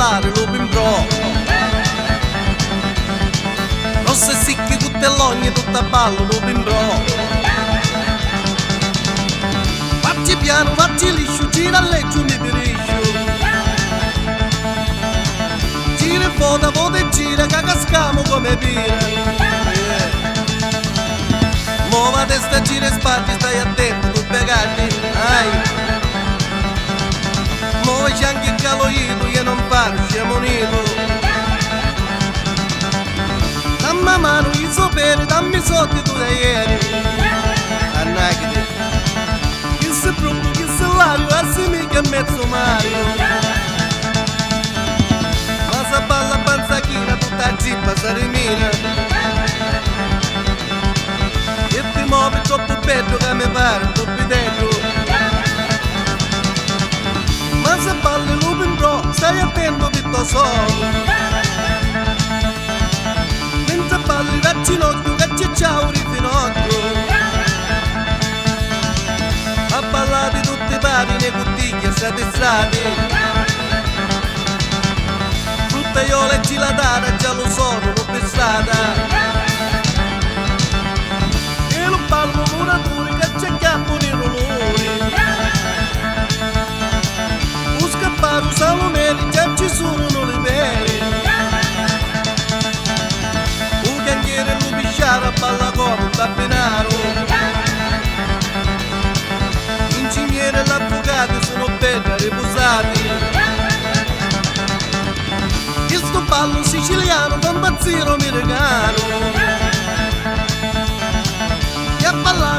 ballare lupo in bro. Rosse sicche cuttellogne tutta a ballo lupo in bro. Facci piano, facci liscio, gira a leggio mi piriscio. Gira e vota e gira che cascamo come pira. Muova testa, gira e sbatti, stai attento, tu begatti, ai. Muove anche il caloito, io non parlo, siamo unito. Dammi mano, i soperi, dammi soldi tu da ieri. Annaghi, chi si brutto, chi si lario, assi mica mezzo Mario. Ma se balla panzachina, tutta a zippa, si rimina. Muovi troppo bello che mi pare un po' pidello. Ma se balli lupo in bro, stai attento che to solo. Mentre balli da ginocchio che c'è ciao di finocchio. A ballare tutti i pari nei cottigli e state strati. Fruttaiole e gilatata già lo sono, l'ho pensata. Ballo muratori che c'è capo di rumori. Un scapparo salomeri già ci sono le veri. Un cangiere lo pisciare balla come un tappinaro. L'ingegnere e l'avvocato sono belli riposati. Questo ballo siciliano fa impazzire americano. E a ballare